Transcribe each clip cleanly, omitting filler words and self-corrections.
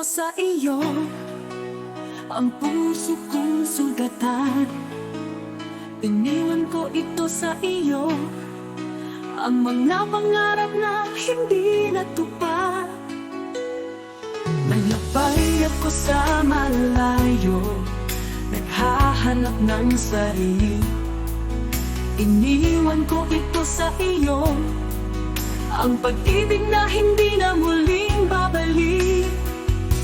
ito sa iyo, ang puso kong sugatan. Iniwan ko ito sa iyo, ang mga pangarap na hindi natupad. Nalabay ako sa malayo, naghahanap ng sarili. Iniwan ko ito sa iyo, ang pag-ibig na hindi na muling babalik.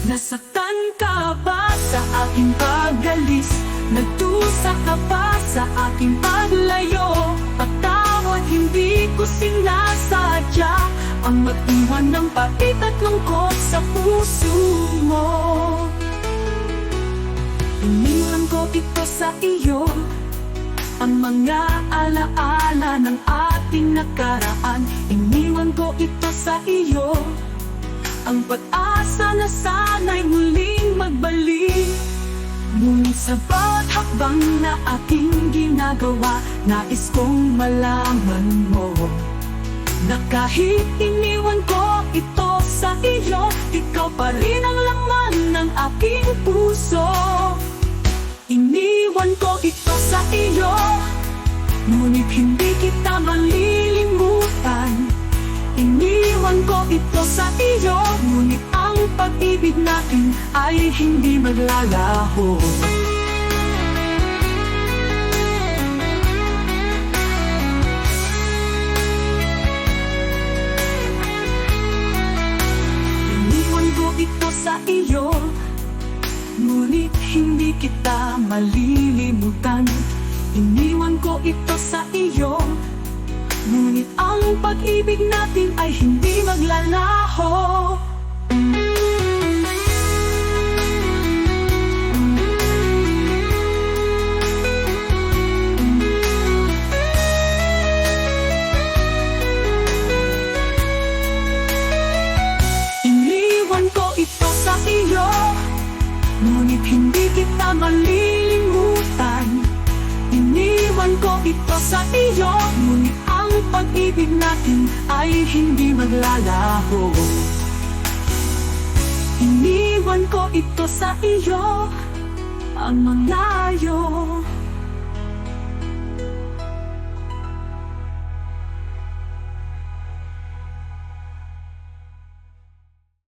Nasaktan ka ba sa aking pag-alis? Nagdusa ka ba sa aking paglayo? Patawad, hindi ko sinasadya ang mag-iwan ng pait at lungkot sa puso mo. Iniwan ko ito sa iyo, ang mga alaala ng ating nakaraan. Iniwan ko ito sa iyo, ang pag-asa na sana'y muling magbalik. Ngunit sa bawat hakbang na aking ginagawa, nais kong malaman mo na kahit iniwan ko ito sa iyo, ikaw pa rin ang laman ng aking puso. Iniwan ko ito sa iyo, ngunit hindi kita malilimutan. Iniwan ko ito sa iyo, ngunit ang pag-ibig natin ay hindi maglalaho. Iniwan ko ito sa iyo, ngunit hindi kita malilimutan. Iniwan ko ito sa iyo, ngunit ang pag-ibig natin ay hindi maglalaho. Iniwan ko ito sa iyo, ngunit hindi kita malilimutan. Iniwan ko ito sa iyo, ngunit ang pag-ibig natin ay hindi maglalaho. Iniwan ko ito sa iyo, ang malayo.